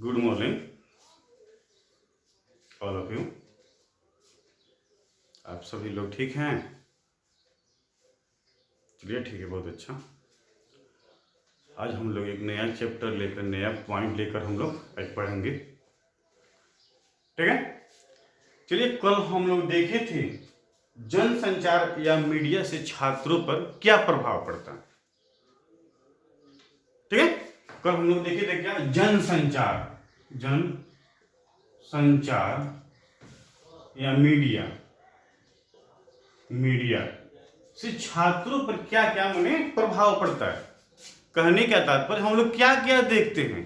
Good morning all of you. आप सभी लोग ठीक हैं? चलिए ठीक है, बहुत अच्छा। आज हम लोग एक नया चैप्टर लेकर, नया पॉइंट लेकर हम लोग आज पढ़ेंगे, ठीक है। चलिए, कल हम लोग देखे थे जनसंचार या मीडिया से छात्रों पर क्या प्रभाव पड़ता है, ठीक है। कल हम लोग देखे थे क्या, जनसंचार या मीडिया से छात्रों पर क्या क्या प्रभाव पड़ता है। कहने का तात्पर्य हम लोग क्या क्या देखते हैं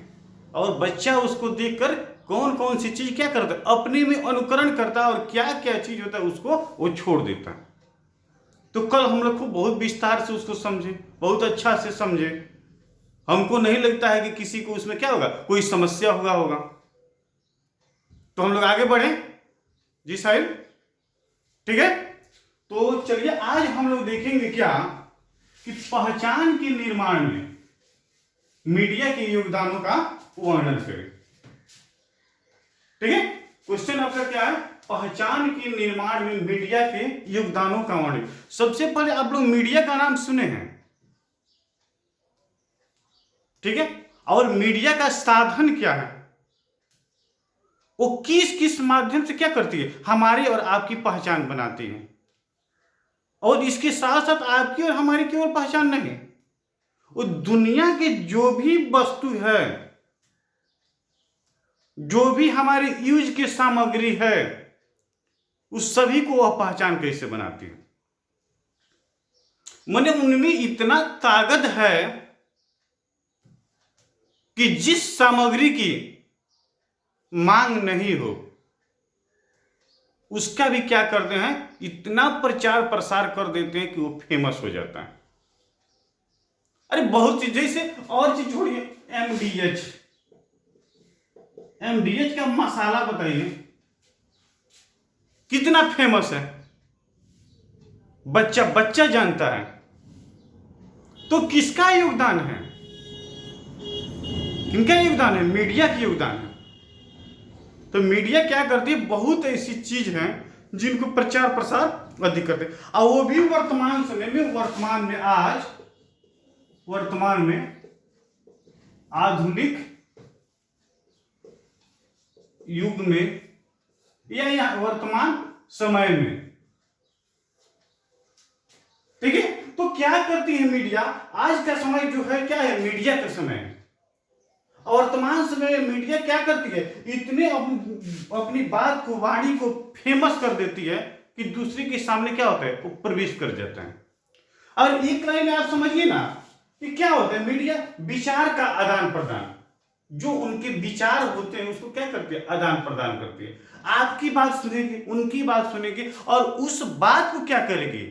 और बच्चा उसको देखकर कौन कौन सी चीज क्या करता है, अपने में अनुकरण करता है और क्या क्या चीज होता है उसको वो छोड़ देता है। तो कल हम लोग को बहुत विस्तार से उसको समझे, बहुत अच्छा से समझे। हमको नहीं लगता है कि किसी को उसमें क्या होगा, कोई समस्या होगा। तो हम लोग आगे बढ़े जी साहिल, ठीक है। तो चलिए, आज हम लोग देखेंगे क्या कि पहचान के निर्माण में मीडिया के योगदानों का वर्णन करें, ठीक है। क्वेश्चन आपका क्या है, पहचान के निर्माण में मीडिया के योगदानों का वर्णन। सबसे पहले आप लोग मीडिया का नाम सुने हैं, ठीक है। और मीडिया का साधन क्या है, वो किस किस माध्यम से क्या करती है, हमारी और आपकी पहचान बनाती है। और इसके साथ साथ आपकी और हमारी केवल पहचान नहीं, वो दुनिया के जो भी वस्तु है, जो भी हमारे यूज की सामग्री है, उस सभी को वह पहचान कैसे बनाती है। माने उनमें इतना ताकत है कि जिस सामग्री की मांग नहीं हो उसका भी क्या करते हैं, इतना प्रचार प्रसार कर देते हैं कि वो फेमस हो जाता है। अरे बहुत चीज, जैसे और चीज छोड़िए, एमडीएच का मसाला बताइए कितना फेमस है, बच्चा जानता है। तो किसका योगदान है, किनका योगदान है, मीडिया का योगदान है। तो मीडिया क्या करती है, बहुत ऐसी चीज हैं जिनको प्रचार प्रसार अधिक करते हैं, और वो भी वर्तमान समय में, वर्तमान में आधुनिक युग में या वर्तमान समय में, ठीक है। तो क्या करती है मीडिया, आज का समय जो है क्या है, मीडिया का समय है। वर्तमान समय में मीडिया क्या करती है, इतने अपनी बात को, वाणी को फेमस कर देती है कि दूसरे के सामने क्या होता है, वो प्रवेश कर जाता है। और एक लाइन में आप समझिए ना कि क्या होता है, मीडिया विचार का आदान प्रदान, जो उनके विचार होते हैं उसको क्या करती है, आदान प्रदान करती है। आपकी बात सुनेगी, उनकी बात सुनेगी, और उस बात को क्या करेगी,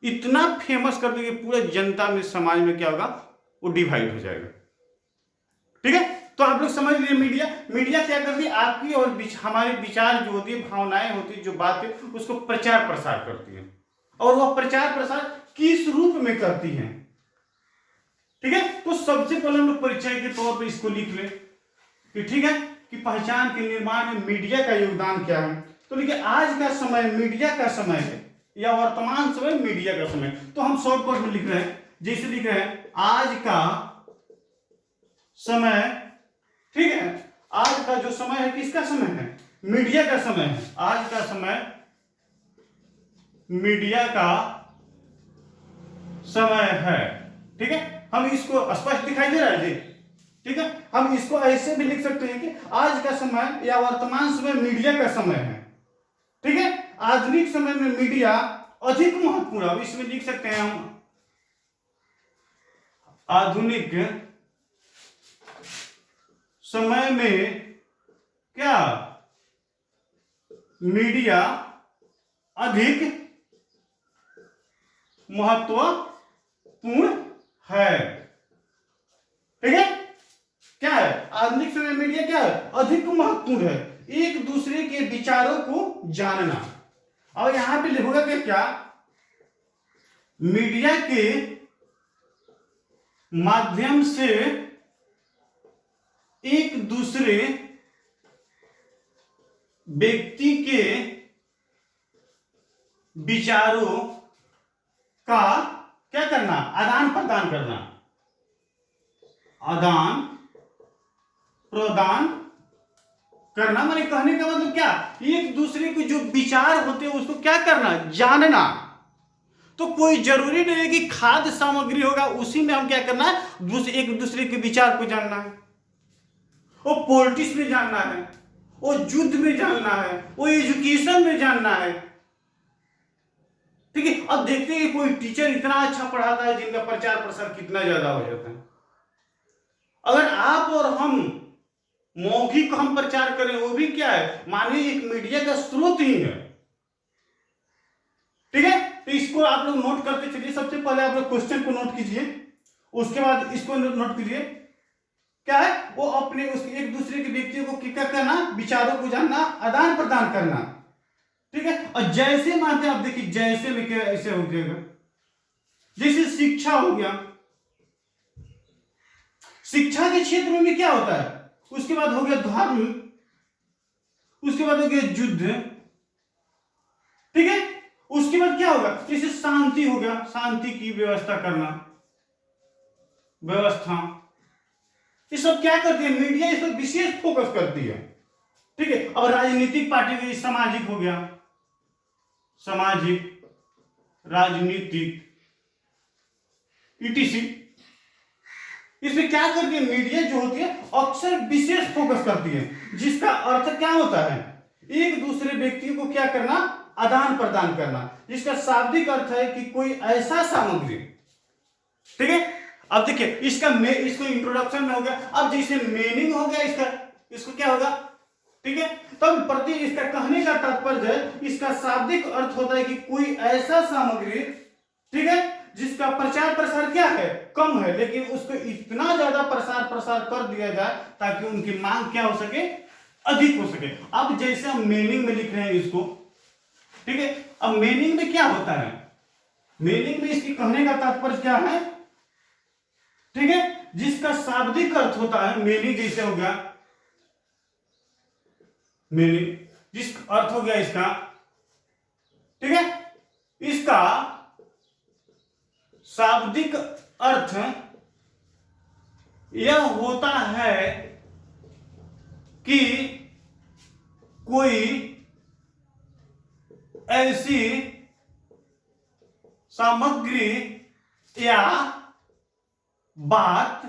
इतना फेमस कर देगी, पूरे जनता में, समाज में क्या होगा, वो डिवाइड हो जाएगा, ठीक है। तो आप लोग समझ लिए, मीडिया क्या करती है, आपकी और हमारे विचार जो होती है, भावनाएं होती है, जो बातें, उसको प्रचार प्रसार करती है। और वह प्रचार प्रसार किस रूप में करती है, ठीक है। तो सबसे पहले हम लोग परिचय के तौर पर इसको लिख लें कि ठीक है, कि पहचान के निर्माण में मीडिया का योगदान क्या है। तो देखिए, आज का समय मीडिया का समय है, या वर्तमान समय मीडिया का समय। तो हम शॉर्टकट में लिख रहे हैं, जैसे लिख रहे हैं, आज का समय, ठीक है। आज का जो समय है, किसका समय है, मीडिया का समय है। आज का समय मीडिया का समय है, ठीक है। हम इसको स्पष्ट दिखाई दे रहा है जी, ठीक है। हम इसको ऐसे भी लिख सकते हैं कि आज का समय या वर्तमान समय मीडिया का समय है, ठीक है। आधुनिक समय में मीडिया अधिक महत्वपूर्ण है, इसमें लिख सकते हैं हम, आधुनिक समय में क्या, मीडिया अधिक महत्वपूर्ण है, ठीक है। क्या है, आधुनिक समय मीडिया क्या है, अधिक महत्वपूर्ण है, एक दूसरे के विचारों को जानना। और यहां पे लिखोगे कि क्या, मीडिया के माध्यम से एक दूसरे व्यक्ति के विचारों का क्या करना, आदान प्रदान करना, आदान प्रदान करना। माने कहने का मतलब क्या, एक दूसरे के जो विचार होते हैं उसको क्या करना, जानना। तो कोई जरूरी नहीं है कि खाद्य सामग्री होगा उसी में हम क्या करना है, एक दूसरे के विचार को जानना है। वो पॉलिटिक्स में जानना है, वो युद्ध में जानना है, वो एजुकेशन में जानना है। ठीक है, अब देखते हैं कि कोई टीचर इतना अच्छा पढ़ाता है जिनका प्रचार प्रसार कितना ज्यादा हो जाता है। अगर आप और हम मौखिक हम प्रचार करें, वो भी क्या है, मानिए एक मीडिया का स्रोत ही है। ठीक है, तो इसको आप लोग नोट करते चलिए। सबसे पहले आप लोग क्वेश्चन को नोट कीजिए, उसके बाद इसको नोट कीजिए। क्या है, वो अपने उसके एक दूसरे के व्यक्तियों को क्या करना, विचारों को जानना, आदान प्रदान करना। ठीक है, और जैसे मानते हैं आप, देखिए जैसे में क्या ऐसे हो जाएगा, जैसे शिक्षा हो गया, शिक्षा के क्षेत्र में क्या होता है, उसके बाद हो गया धर्म, उसके बाद हो गया युद्ध। ठीक है, उसके बाद क्या होगा, जैसे शांति हो गया, शांति की व्यवस्था करना, व्यवस्था। ये सब क्या करती है मीडिया, इस पर विशेष फोकस करती है। ठीक है, अब राजनीतिक पार्टी के सामाजिक हो गया, सामाजिक, राजनीतिक, ईटीसी। इसमें क्या करती है मीडिया जो होती है अक्सर विशेष फोकस करती है, जिसका अर्थ क्या होता है, एक दूसरे व्यक्ति को क्या करना, आदान प्रदान करना, जिसका शाब्दिक अर्थ है कि कोई ऐसा सामग्री। ठीक है, अब देखिए इसको इंट्रोडक्शन में हो गया। अब जैसे मीनिंग हो गया इसका, इसको क्या होगा, ठीक है, तब प्रति इसका कहने का तात्पर्य, इसका शाब्दिक अर्थ होता है कि कोई ऐसा सामग्री, ठीक है, जिसका प्रचार प्रसार क्या है, कम है, लेकिन उसको इतना ज्यादा प्रसार कर दिया जाए ताकि उनकी मांग क्या हो सके, अधिक हो सके। अब जैसे हम मीनिंग में लिख रहे हैं इसको, ठीक है, अब मीनिंग में क्या होता है, मीनिंग में इसकी कहने का तात्पर्य क्या है, ठीक है, जिसका शाब्दिक अर्थ होता है, मीनिंग जैसे हो गया, मीनिंग जिस अर्थ हो गया इसका, ठीक है, इसका शाब्दिक अर्थ यह होता है कि कोई ऐसी सामग्री या बात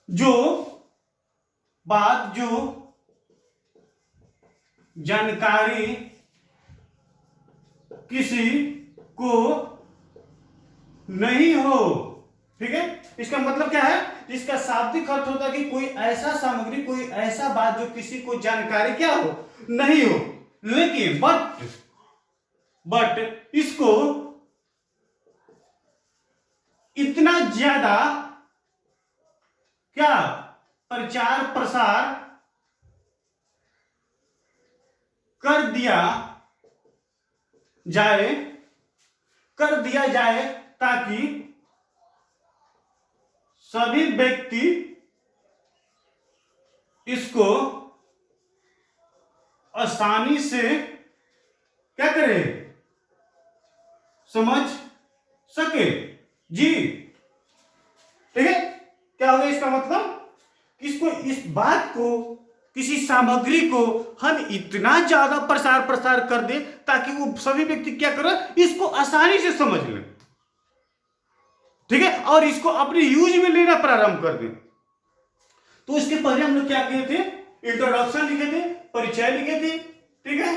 जो जानकारी किसी को नहीं हो। ठीक है, इसका मतलब क्या है, इसका शाब्दिक अर्थ होता है कि कोई ऐसा सामग्री, कोई ऐसा बात जो किसी को जानकारी क्या हो, नहीं हो, लेकिन बट इसको इतना ज्यादा क्या प्रचार प्रसार कर दिया जाए ताकि सभी व्यक्ति इसको आसानी से क्या करे, समझ सके। जी, ठीक है, क्या होगा इसका मतलब, इसको, इस बात को, किसी सामग्री को हम इतना ज्यादा प्रसार कर दे ताकि वो सभी व्यक्ति क्या करें, इसको आसानी से समझ लें। ठीक है, और इसको अपने यूज में लेना प्रारंभ कर दें। तो इसके पहले हम लोग क्या किए थे, इंट्रोडक्शन लिखे थे, परिचय लिखे थे। ठीक है,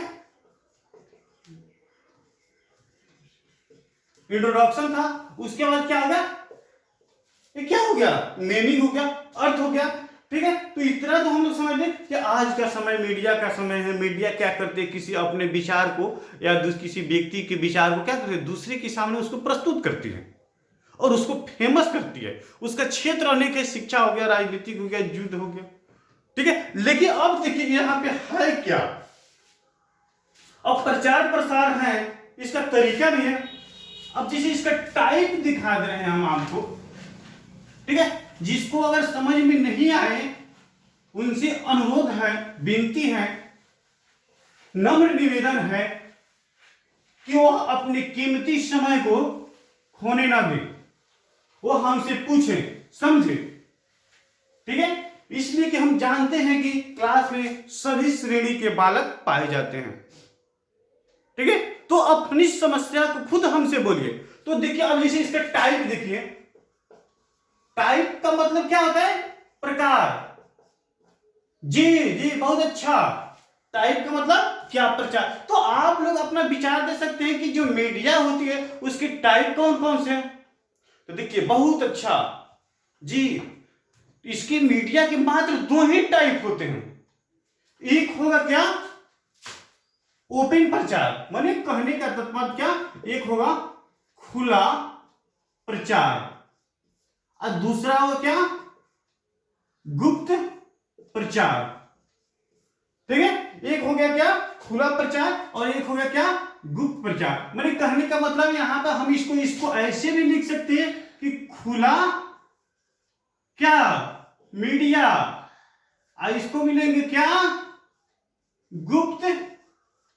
इंट्रोडक्शन था, उसके बाद क्या हो गया, ये क्या हो गया, मीनिंग हो गया, अर्थ हो गया। ठीक है, तो इतना तो हम लोग समझ लें कि आज का समय मीडिया का समय है। मीडिया क्या करते हैं, किसी अपने विचार को या किसी व्यक्ति के विचार को क्या करते हैं, दूसरे के सामने उसको प्रस्तुत करती है और उसको फेमस करती है। उसका क्षेत्र अनेक है, शिक्षा हो गया, राजनीतिक हो गया, युद्ध हो गया। ठीक है, लेकिन अब देखिए यहां पे है क्या, अब प्रचार प्रसार है, इसका तरीका भी है। अब जैसे इसका टाइप दिखा दे रहे हैं हम आपको, ठीक है, जिसको अगर समझ में नहीं आए उनसे अनुरोध है, विनती है, नम्र निवेदन है कि वो अपने कीमती समय को खोने ना दे, वो हमसे पूछे समझे। ठीक है, इसलिए कि हम जानते हैं कि क्लास में सभी श्रेणी के बालक पाए जाते हैं। ठीक है, तो अपनी समस्या को खुद हमसे बोलिए। तो देखिए, अब जैसे इसका टाइप देखिए, टाइप का मतलब क्या होता है? प्रकार। जी जी, बहुत अच्छा। टाइप का मतलब क्या? प्रचार। तो आप लोग अपना विचार दे सकते हैं कि जो मीडिया होती है उसके टाइप कौन कौन से हैं। तो देखिए, बहुत अच्छा जी, इसकी मीडिया के मात्र दो ही टाइप होते हैं। एक होगा क्या? ओपन प्रचार, माने कहने का तात्पर्य क्या? एक होगा खुला प्रचार और दूसरा होगा क्या? गुप्त प्रचार। ठीक है, एक हो गया क्या? खुला प्रचार और एक हो गया क्या? गुप्त प्रचार। माने कहने का मतलब यहां पर हम इसको ऐसे भी लिख सकते हैं कि खुला क्या? मीडिया, और इसको मिलेंगे क्या? गुप्त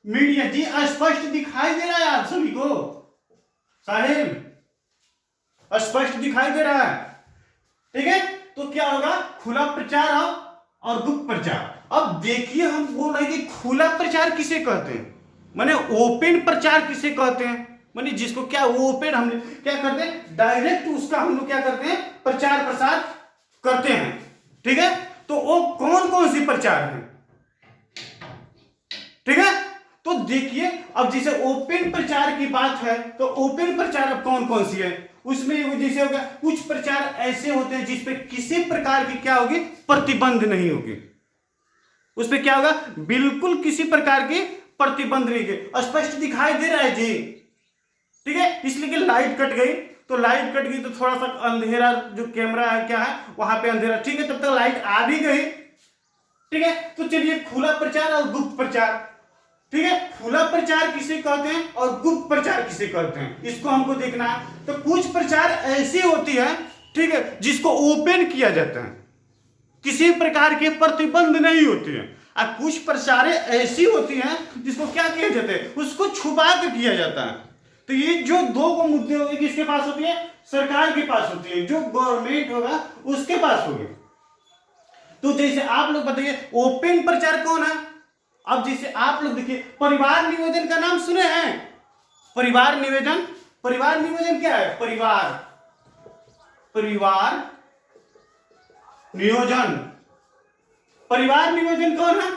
मीडिया। जी, स्पष्ट दिखाई दे रहा है आप सभी को? साहिब, स्पष्ट दिखाई दे रहा है? ठीक है, तो क्या होगा? खुला प्रचार और गुप्त प्रचार। अब देखिए, हम बोल रहे हैं कि खुला प्रचार किसे कहते हैं, माने ओपन प्रचार किसे कहते हैं, माने जिसको क्या ओपन हम क्या करते हैं, डायरेक्ट उसका हम लोग क्या करते हैं, प्रचार प्रसार करते हैं। ठीक है, तो वो कौन कौन सी प्रचार है? ठीक है, तो देखिए, अब जैसे ओपन प्रचार की बात है तो ओपन प्रचार अब कौन कौन सी है? उसमें जैसे हो गया, कुछ प्रचार ऐसे होते हैं जिसपे किसी प्रकार की क्या होगी, प्रतिबंध नहीं होगी। उस पे क्या होगा, बिल्कुल किसी प्रकार की प्रतिबंध नहीं है। स्पष्ट दिखाई दे रहा है जी? ठीक है, इसलिए कि लाइट कट गई, तो लाइट कट गई तो थोड़ा सा अंधेरा, जो कैमरा है क्या है वहां पे अंधेरा। ठीक है, तब तक लाइट आ भी गई। ठीक है, तो चलिए, खुला प्रचार और गुप्त प्रचार। ठीक है, खुला प्रचार किसे कहते हैं और गुप्त प्रचार किसे कहते हैं, इसको हमको देखना है। तो कुछ प्रचार ऐसी होती है, ठीक है, जिसको ओपन किया जाता है, किसी प्रकार के प्रतिबंध नहीं होती है। और कुछ प्रचार ऐसी होती हैं जिसको क्या किया जाता है, उसको छुपा के किया जाता है। तो ये जो दो को मुद्दे होंगे किसके पास होती है? सरकार के पास होती है, जो गवर्नमेंट होगा उसके पास होगी। तो जैसे आप लोग बताइए, ओपन प्रचार कौन है? अब जैसे आप लोग देखिए, परिवार नियोजन का नाम सुने हैं? परिवार नियोजन, परिवार नियोजन क्या है? परिवार नियोजन, परिवार नियोजन कौन है?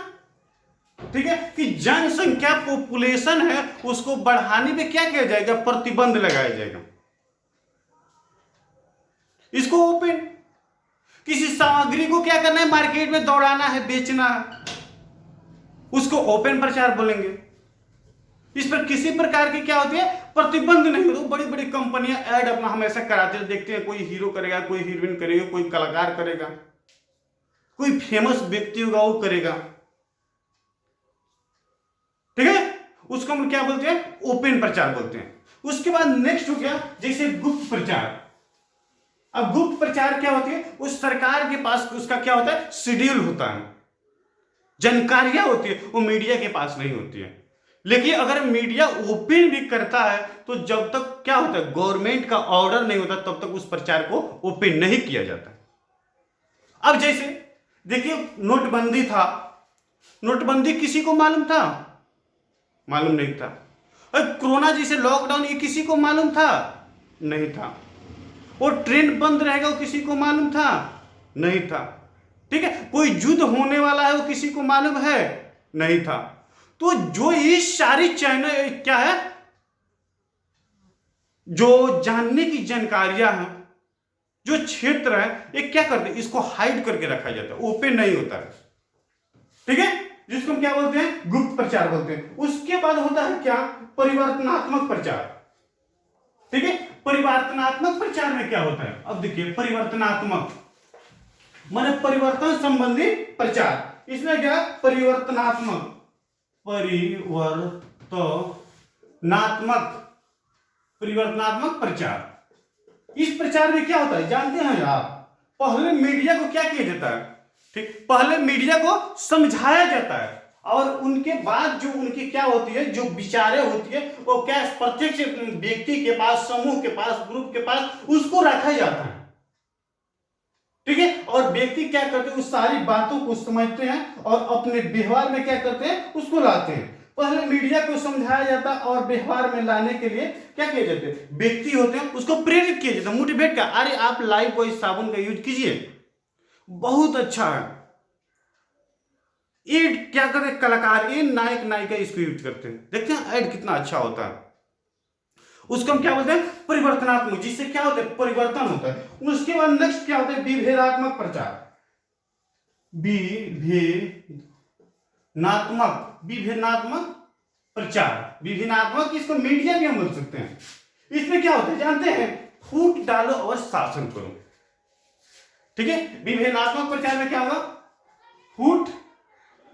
ठीक है, कि जनसंख्या पॉपुलेशन है उसको बढ़ाने पे क्या किया जाएगा, प्रतिबंध लगाया जाएगा। इसको ओपन, किसी सामग्री को क्या करना है, मार्केट में दौड़ाना है, बेचना है, उसको ओपन प्रचार बोलेंगे। इस पर किसी प्रकार की क्या होती है, प्रतिबंध नहीं होता। बड़ी बड़ी कंपनियां ऐड अपना हमेशा कराते हैं, देखते हैं कोई हीरो करेगा, कोई हीरोइन करेगा, कोई कलाकार करेगा, कोई फेमस व्यक्ति होगा वो करेगा। ठीक है, उसको हम क्या बोलते हैं, ओपन प्रचार बोलते हैं। उसके बाद नेक्स्ट हो गया जैसे गुप्त प्रचार। अब गुप्त प्रचार क्या होती है, उस सरकार के पास उसका क्या होता है, शेड्यूल होता है, जानकारियां होती है, वो मीडिया के पास नहीं होती है। लेकिन अगर मीडिया ओपन भी करता है तो जब तक क्या होता है, गवर्नमेंट का ऑर्डर नहीं होता तब तक उस प्रचार को ओपन नहीं किया जाता। अब जैसे देखिए, नोटबंदी था, नोटबंदी किसी को मालूम था? मालूम नहीं था। और कोरोना जैसे लॉकडाउन, ये किसी को मालूम था? नहीं था। और ट्रेन बंद रहेगा वो किसी को मालूम था? नहीं था। ठीक है, कोई युद्ध होने वाला है वो किसी को मालूम है? नहीं था। तो जो ये सारी चैनल क्या है, जो जानने की जानकारियां हैं, जो क्षेत्र है, ये क्या करते हैं, इसको हाइड करके रखा जाता है, ओपन नहीं होता है। ठीक है, जिसको हम क्या बोलते हैं, गुप्त प्रचार बोलते हैं। उसके बाद होता है क्या, परिवर्तनात्मक प्रचार। ठीक है, परिवर्तनात्मक प्रचार में क्या होता है, अब देखिए, परिवर्तनात्मक माने परिवर्तन संबंधी प्रचार। इसमें क्या, परिवर्तनात्मक, परिवर्तनात्मक प्रचार। इस प्रचार में क्या होता है जानते हैं आप? पहले मीडिया को क्या किया जाता है, ठीक, पहले मीडिया को समझाया जाता है और उनके बाद जो उनकी क्या होती है, जो विचारें होती है वो क्या प्रत्येक व्यक्ति के पास, समूह के पास, ग्रुप के पास उसको रखा जाता है, ठीक है। और व्यक्ति क्या करते हैं, उस सारी बातों को समझते हैं और अपने व्यवहार में क्या करते हैं, उसको लाते हैं। पहले मीडिया को समझाया जाता है और व्यवहार में लाने के लिए क्या किया जाता है, व्यक्ति होते हैं उसको प्रेरित किया जाता है, मोटिवेट का, अरे आप लाइफ बॉय साबुन का यूज कीजिए, बहुत अच्छा है। ये क्या करते हैं कलाकार, ये नायक नायिका इसको यूज करते हैं, देखते हैं ऐड कितना अच्छा होता है। उसको हम क्या बोलते हैं, परिवर्तनात्मक, जिससे क्या होता है, परिवर्तन होता है। उसके बाद नेक्स्ट क्या होता है, विभेदात्मक प्रचार। विभिन्नात्मक प्रचार, विभिन्नात्मक, इसको मीडिया भी हम बोल सकते हैं। इसमें क्या होता है जानते हैं, फूट डालो और शासन करो, ठीक है। विभिन्नात्मक प्रचार में क्या होगा, फूट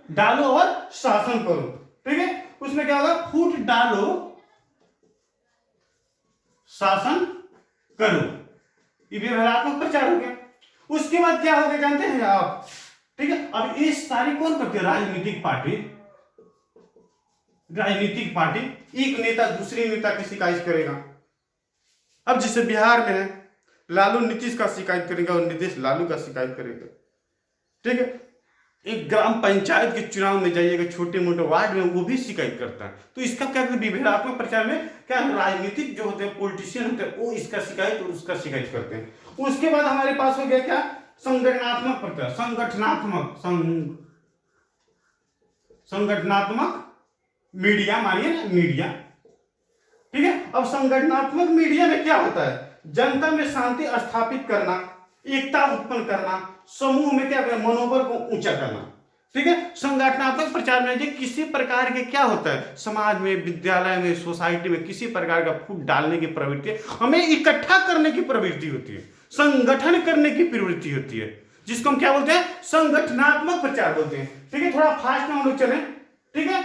डालो और शासन करो, ठीक है। उसमें क्या होगा, फूट डालो शासन करो, ये विभेदात्मक प्रचार हो गया। उसके बाद क्या हो गया जानते हैं आप, ठीक है। अब ये सारी कौन करते हैं, राजनीतिक पार्टी। राजनीतिक पार्टी, एक नेता दूसरे नेता की शिकायत करेगा। अब जैसे बिहार में है, लालू नीतीश का शिकायत करेगा और नीतीश लालू का शिकायत करेगा, ठीक है। एक ग्राम पंचायत के चुनाव में जाइएगा, छोटे मोटे वार्ड में, वो भी शिकायत करता है। तो इसका क्या करते हैं, विभेदात्मक प्रचार में क्या राजनीतिक जो होते हैं, पॉलिटिशियन होते हैं, वो इसका शिकायत और उसका शिकायत करते हैं। उसके बाद हमारे पास हो गया क्या, संगठनात्मक प्रचार, संगठनात्मक मीडिया, मानिए ना मीडिया, ठीक है। अब संगठनात्मक मीडिया में क्या होता है, जनता में शांति स्थापित करना, एकता उत्पन्न करना, समूह में क्या करना, मनोबल को ऊंचा करना, ठीक है। संगठनात्मक प्रचार में जो किसी प्रकार के क्या होता है, समाज में, विद्यालय में, सोसाइटी में किसी प्रकार का फूट डालने की प्रवृत्ति, हमें इकट्ठा करने की प्रवृत्ति होती है, संगठन करने की प्रवृत्ति होती है, जिसको हम क्या बोलते हैं, संगठनात्मक प्रचार बोलते हैं, ठीक है। थोड़ा फास्ट में हम लोग चले, ठीक है।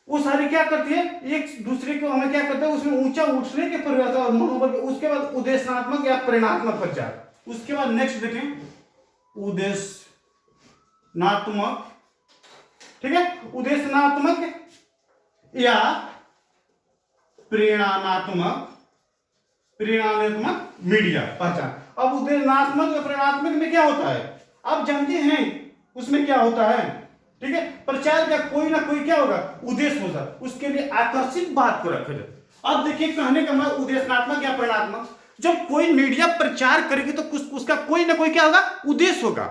वो सारी क्या करती है, एक दूसरे को हमें क्या करते हैं, उसमें ऊंचा उठने के प्रयास और मनोबल। उसके बाद उद्देश्यात्मक या प्रेरणात्मक प्रचार। उसके बाद नेक्स्ट देखें, उद्देश्यात्मक, ठीक है, उद्देश्यात्मक या प्रेरणात्मक मीडिया पहचान। अब उद्देश्यात्मक या प्रेरणात्मक में क्या होता है, आप जानते हैं उसमें क्या होता है, ठीक है। प्रचार का कोई ना कोई क्या होगा, उद्देश्य होगा, उसके लिए आकर्षित बात को रखा जाए। अब देखिए कहने का मतलब उद्देश्यात्मक या प्रेरणात्मक, जब कोई मीडिया प्रचार करेगी तो उसका कोई ना कोई क्या होगा, उद्देश्य होगा,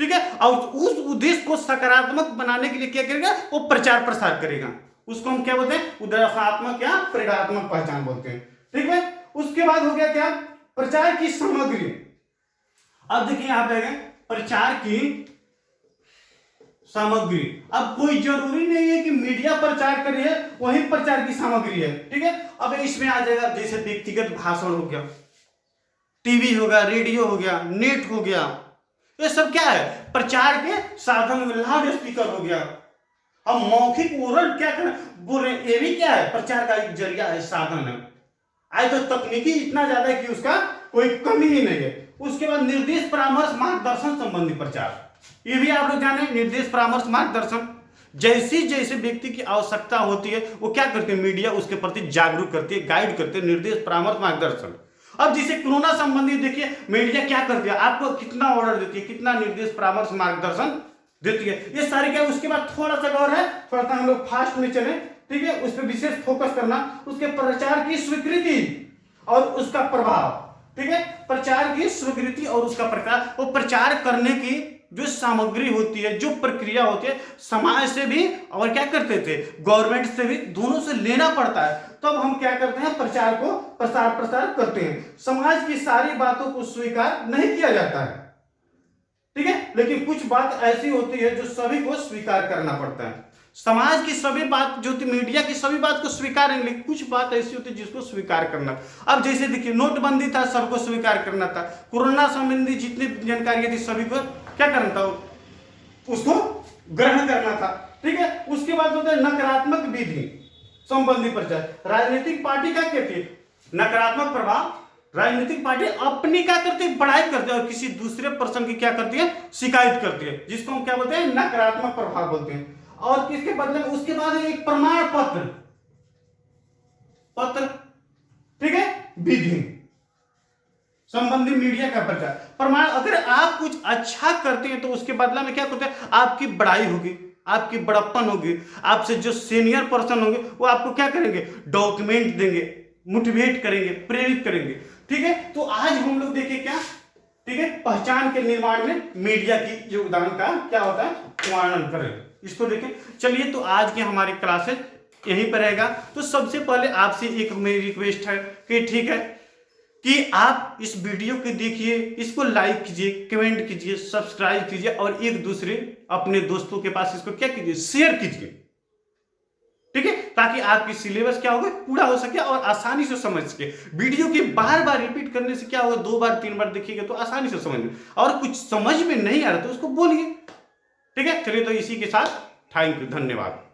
ठीक है। और उस उद्देश्य को सकारात्मक बनाने के लिए क्या करेगा, वो प्रचार प्रसार करेगा। उसको हम क्या बोलते हैं, उद्देश्यात्मक या प्रेरणात्मक पहचान बोलते हैं, ठीक है। उसके बाद हो गया क्या, प्रचार की सामग्री। अब देखिए यहां पे प्रचार की सामग्री। अब कोई जरूरी नहीं है कि मीडिया प्रचार कर रही है वही प्रचार की सामग्री है, ठीक है। अब इसमें आ जाएगा जैसे व्यक्तिगत भाषण हो गया, टीवी हो गया, रेडियो हो गया, नेट हो गया, ये सब क्या है, प्रचार के साधन। लाउड स्पीकर हो गया, हम मौखिक ओरल क्या कर बोल रहे हैं, ये भी क्या है, प्रचार का एक जरिया है, साधन है। आज तो तकनीकी इतना ज्यादा है कि उसका कोई कमी ही नहीं है। उसके बाद निर्देश, परामर्श, मार्गदर्शन संबंधी प्रचार, ये भी आप लोग जाने, निर्देश, परामर्श, मार्गदर्शन। जैसी जैसे व्यक्ति की आवश्यकता होती है वो क्या करते हैं, मीडिया उसके प्रति जागरूक करती है, गाइड करते हैं, निर्देश, परामर्श, मार्गदर्शन। अब जैसे कोरोना संबंधी देखिए मीडिया क्या करती है, आपको कितना ऑर्डर देती है, कितना निर्देश, परामर्श, मार्गदर्शन देती है, ये सारे क्या। उसके बाद थोड़ा सा और है, थोड़ा सा हम लोग फास्ट में चले, ठीक है, उस पर विशेष फोकस करना, उसके प्रचार की स्वीकृति और उसका प्रभाव, ठीक है। प्रचार की स्वीकृति और उसका प्रकार, वो प्रचार करने की जो सामग्री होती है, जो प्रक्रिया होती है, समाज से भी और क्या करते थे, गवर्नमेंट से भी, दोनों से लेना पड़ता है। तब हम क्या करते हैं, प्रचार को प्रसार करते हैं। समाज की सारी बातों को स्वीकार नहीं किया जाता है, ठीक है, लेकिन कुछ बात ऐसी होती है जो सभी को स्वीकार करना पड़ता है। समाज की सभी बात जो थी, मीडिया की सभी बात को स्वीकार करेंगे, लेकिन कुछ बात ऐसी होती है जिसको स्वीकार करना। अब जैसे देखिए नोटबंदी था, सबको स्वीकार करना था। कोरोना संबंधी जितनी जानकारियां थी सभी को क्या करना था, उसको ग्रहण करना था, ठीक है। उसके बाद होता है नकारात्मक विधि संबंधी प्रचार। राजनीतिक पार्टी का क्या थी, नकारात्मक प्रभाव, राजनीतिक पार्टी अपनी क्या करती है, बड़ाई करती है और किसी दूसरे पर्सन की क्या करती है, शिकायत करती है, जिसको हम क्या बोलते हैं, नकारात्मक प्रभाव बोलते हैं। और किसके बदले में उसके बाद एक प्रमाण पत्र, ठीक है, विधि संबंधी मीडिया का प्रचार प्रमाण। अगर आप कुछ अच्छा करते हैं तो उसके बदला में क्या करते हैं, आपकी बड़ाई होगी, आपकी बड़प्पन होगी, आपसे जो सीनियर पर्सन होंगे वो आपको क्या करेंगे, डॉक्यूमेंट देंगे, मोटिवेट करेंगे, प्रेरित करेंगे। ठीक है, तो आज हम लोग देखें क्या, ठीक है, पहचान के निर्माण में मीडिया की योगदान का क्या होता है, वर्णन करें, इसको देखें। चलिए, तो आज की हमारी क्लासेज यहीं पर रहेगा। तो सबसे पहले आपसे एक मेरी रिक्वेस्ट है कि ठीक है कि आप इस वीडियो को देखिए, इसको लाइक कीजिए, कमेंट कीजिए, सब्सक्राइब कीजिए और एक दूसरे अपने दोस्तों के पास इसको क्या कीजिए, शेयर कीजिए। ठीक है, ताकि आपकी सिलेबस क्या होगा, पूरा हो सके और आसानी से समझ सके। वीडियो की बार बार रिपीट करने से क्या होगा, 2 बार 3 बार देखिएगा तो आसानी से समझ में, और कुछ समझ में नहीं आ रहा तो उसको बोलिए। ठीक है, चलिए, तो इसी के साथ थैंक यू, धन्यवाद।